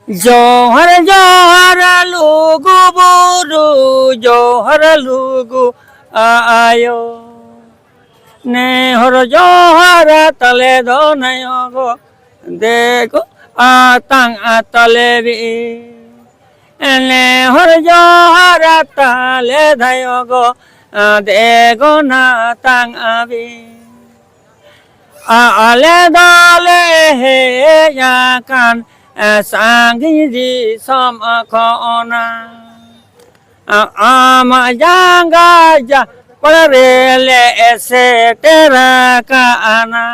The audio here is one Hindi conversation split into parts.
जोहर जोहर लुगु बुरु जोहर लुगु आयो ने हर जोहर तले दो नयो गो देखो आतंग तले भी ने हर जोहर तले दयो गो देखो ना तंग अभी आले दाले हे या kan sangi di som kona ama janga ja parele se tera kana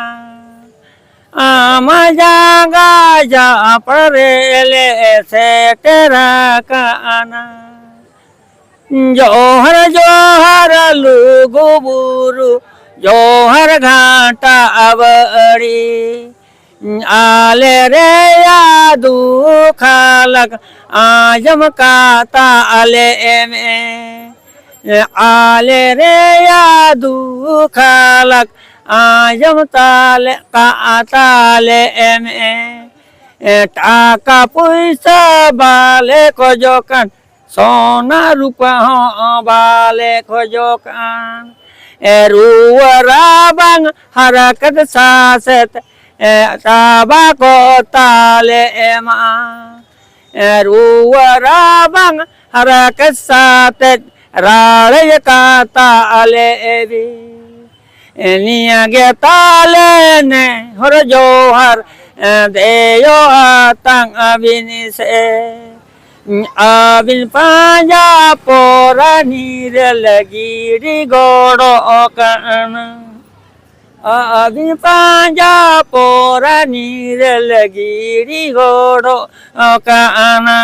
ama janga ja parele se tera kana जोहर जोहर लुगु बुरु जोहर घाटा अवरी आले रे या दुखालक आजम काता आले में आले रे या दुखालक आजम ताले काताले में टाका पैसा बाले को जोकन सोना रूपा हो बाले को जोकन रुवरा बंग हरकत सासत tabako tale ema ruwara bang harakat satet rale kata ale ebi niya getale ne hor johar deyo atang abinise abin panja porani lagi di goro kana अभी पांजा पोरा नीर लगी री घोड़ो का आना।